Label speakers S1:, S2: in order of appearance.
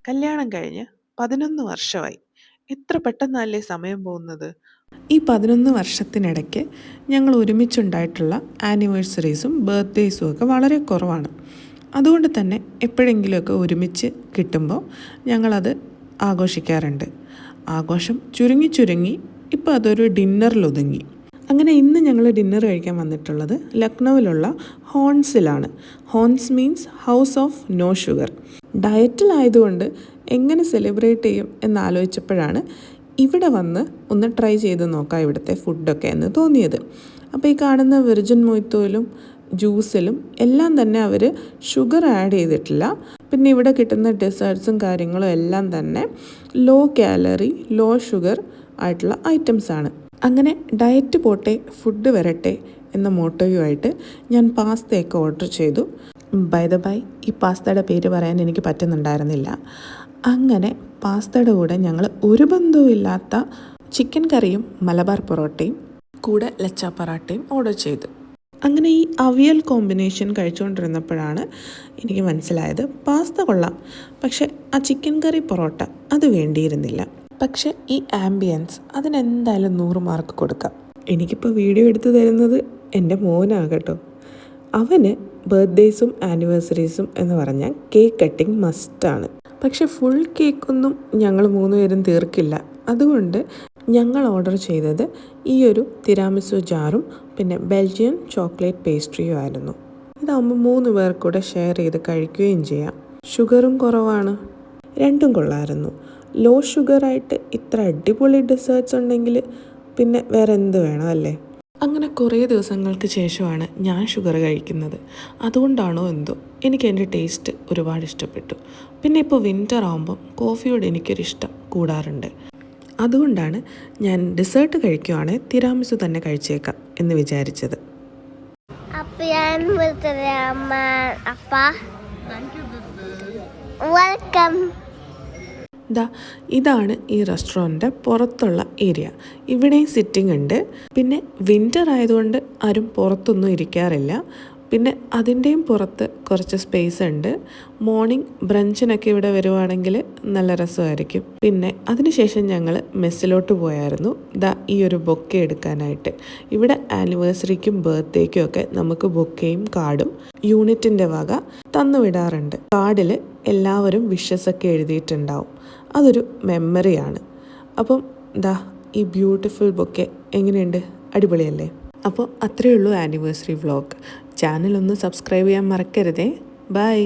S1: കല്യാണം കഴിഞ്ഞ് 11 വർഷമായി. എത്ര പെട്ടെന്നല്ലേ സമയം പോകുന്നത്. ഈ 11 വർഷത്തിനിടയ്ക്ക് ഞങ്ങൾ ഒരുമിച്ചുണ്ടായിട്ടുള്ള ആനിവേഴ്സറീസും ബർത്ത്ഡേയ്സും ഒക്കെ വളരെ കുറവാണ്. അതുകൊണ്ട് തന്നെ എപ്പോഴെങ്കിലുമൊക്കെ ഒരുമിച്ച് കിട്ടുമ്പോൾ ഞങ്ങളത് ആഘോഷിക്കാറുണ്ട്. ആഘോഷം ചുരുങ്ങി ചുരുങ്ങി ഇപ്പോൾ അതൊരു ഡിന്നറിലൊതുങ്ങി. അങ്ങനെ ഇന്ന് ഞങ്ങൾ ഡിന്നർ കഴിക്കാൻ വന്നിട്ടുള്ളത് ലക്നൗവിലുള്ള ഹോൺസിലാണ്. Hons means house of no sugar. ഡയറ്റിലായതുകൊണ്ട് എങ്ങനെ സെലിബ്രേറ്റ് ചെയ്യും എന്നാലോചിച്ചപ്പോഴാണ് ഇവിടെ വന്ന് ഒന്ന് ട്രൈ ചെയ്ത് നോക്കാം ഇവിടുത്തെ ഫുഡൊക്കെ എന്ന് തോന്നിയത്. അപ്പോൾ ഈ കാണുന്ന വെർജിൻ മൊയ്ത്തോയിലും ജ്യൂസിലും എല്ലാം തന്നെ അവർ ഷുഗർ ആഡ് ചെയ്തിട്ടില്ല. പിന്നെ ഇവിടെ കിട്ടുന്ന ഡെസേർട്ട്സും കാര്യങ്ങളും എല്ലാം തന്നെ ലോ കാലറി ലോ ഷുഗർ ആയിട്ടുള്ള ഐറ്റംസാണ്. അങ്ങനെ ഡയറ്റ് പോട്ടെ ഫുഡ് വരട്ടെ എന്ന മോട്ടോയുമായിട്ട് ഞാൻ പാസ്തയൊക്കെ ഓർഡർ ചെയ്തു. ബൈ ദ ബൈ ഈ പാസ്തയുടെ പേര് പറയാൻ എനിക്ക് പറ്റുന്നുണ്ടായിരുന്നില്ല. അങ്ങനെ പാസ്തയുടെ കൂടെ ഞങ്ങൾ ഒരു ബന്ധവും ഇല്ലാത്ത ചിക്കൻ കറിയും മലബാർ പൊറോട്ടയും കൂടെ ലച്ച പറാട്ടയും ഓർഡർ ചെയ്തു. അങ്ങനെ ഈ അവിയൽ കോമ്പിനേഷൻ കഴിച്ചുകൊണ്ടിരുന്നപ്പോഴാണ് എനിക്ക് മനസ്സിലായത് പാസ്ത കൊള്ളാം, പക്ഷെ ആ ചിക്കൻ കറി പൊറോട്ട അത് വേണ്ടിയിരുന്നില്ല. പക്ഷെ ഈ ആംബിയൻസ് അതിനെന്തായാലും 100 മാർക്ക് കൊടുക്കാം. എനിക്കിപ്പോൾ വീഡിയോ എടുത്തു തരുന്നത് എൻ്റെ മോനാകട്ടോ. അവന് ബർത്ത്ഡേയ്സും ആനിവേഴ്സറീസും എന്ന് പറഞ്ഞാൽ കേക്ക് കട്ടിങ് മസ്റ്റാണ്. പക്ഷെ ഫുൾ കേക്കൊന്നും ഞങ്ങൾ 3 പേരും തീർക്കില്ല. അതുകൊണ്ട് ഞങ്ങൾ ഓർഡർ ചെയ്തത് ഈ ഒരു തിരാമിസു ജാറും പിന്നെ ബെൽജിയൻ ചോക്ലേറ്റ് പേസ്ട്രിയും ആയിരുന്നു. ഇതാകുമ്പോൾ 3 പേർക്കൂടെ ഷെയർ ചെയ്ത് കഴിക്കുകയും ചെയ്യാം. ഷുഗറും കുറവാണ്, രണ്ടും കൊള്ളായിരുന്നു. ലോ ഷുഗറായിട്ട് ഇത്ര അടിപൊളി ഡെസേർട്ട്സ് ഉണ്ടെങ്കിൽ പിന്നെ വേറെ എന്ത് വേണം അല്ലേ. അങ്ങനെ കുറേ ദിവസങ്ങൾക്ക് ശേഷമാണ് ഞാൻ ഷുഗർ കഴിക്കുന്നത്. അതുകൊണ്ടാണോ എന്തോ എനിക്ക് എൻ്റെ ടേസ്റ്റ് ഒരുപാട് ഇഷ്ടപ്പെട്ടു. പിന്നെ ഇപ്പോൾ വിൻ്റർ ആകുമ്പം കോഫിയോട് എനിക്കൊരിഷ്ടം കൂടാറുണ്ട്. അതുകൊണ്ടാണ് ഞാൻ ഡെസേർട്ട് കഴിക്കുവാണെങ്കിൽ തിരാമിസു തന്നെ കഴിച്ചേക്കാം എന്ന് വിചാരിച്ചത്. ഇതാണ് ഈ റെസ്റ്റോറൻറ്റിൻ്റെ പുറത്തുള്ള ഏരിയ. ഇവിടെയും സിറ്റിംഗ് ഉണ്ട്. പിന്നെ വിൻ്റർ ആയതുകൊണ്ട് ആരും പുറത്തൊന്നും ഇരിക്കാറില്ല. പിന്നെ അതിൻ്റെയും പുറത്ത് കുറച്ച് സ്പേസ് ഉണ്ട്. മോർണിംഗ് ബ്രഞ്ചിനൊക്കെ ഇവിടെ വരുവാണെങ്കിൽ നല്ല രസമായിരിക്കും. പിന്നെ അതിനുശേഷം ഞങ്ങൾ മെസ്സിലോട്ട് പോയായിരുന്നു ഈ ഒരു ബൊക്കെ എടുക്കാനായിട്ട്. ഇവിടെ ആനിവേഴ്സറിക്കും ബർത്ത്ഡേക്കും ഒക്കെ നമുക്ക് ബൊക്കയും കാർഡും യൂണിറ്റിൻ്റെ വക തന്നു വിടാറുണ്ട്. കാർഡിൽ എല്ലാവരും വിഷസൊക്കെ എഴുതിയിട്ടുണ്ടാവും. അതൊരു മെമ്മറിയാണ്. അപ്പം ഈ ബ്യൂട്ടിഫുൾ ബൊക്കെ എങ്ങനെയുണ്ട്, അടിപൊളിയല്ലേ? അപ്പോൾ അത്രയേ ഉള്ളൂ ആനിവേഴ്സറി വ്ളോഗ്. ചാനൽ ഒന്ന് സബ്സ്ക്രൈബ് ചെയ്യാൻ മറക്കരുതേ. ബൈ.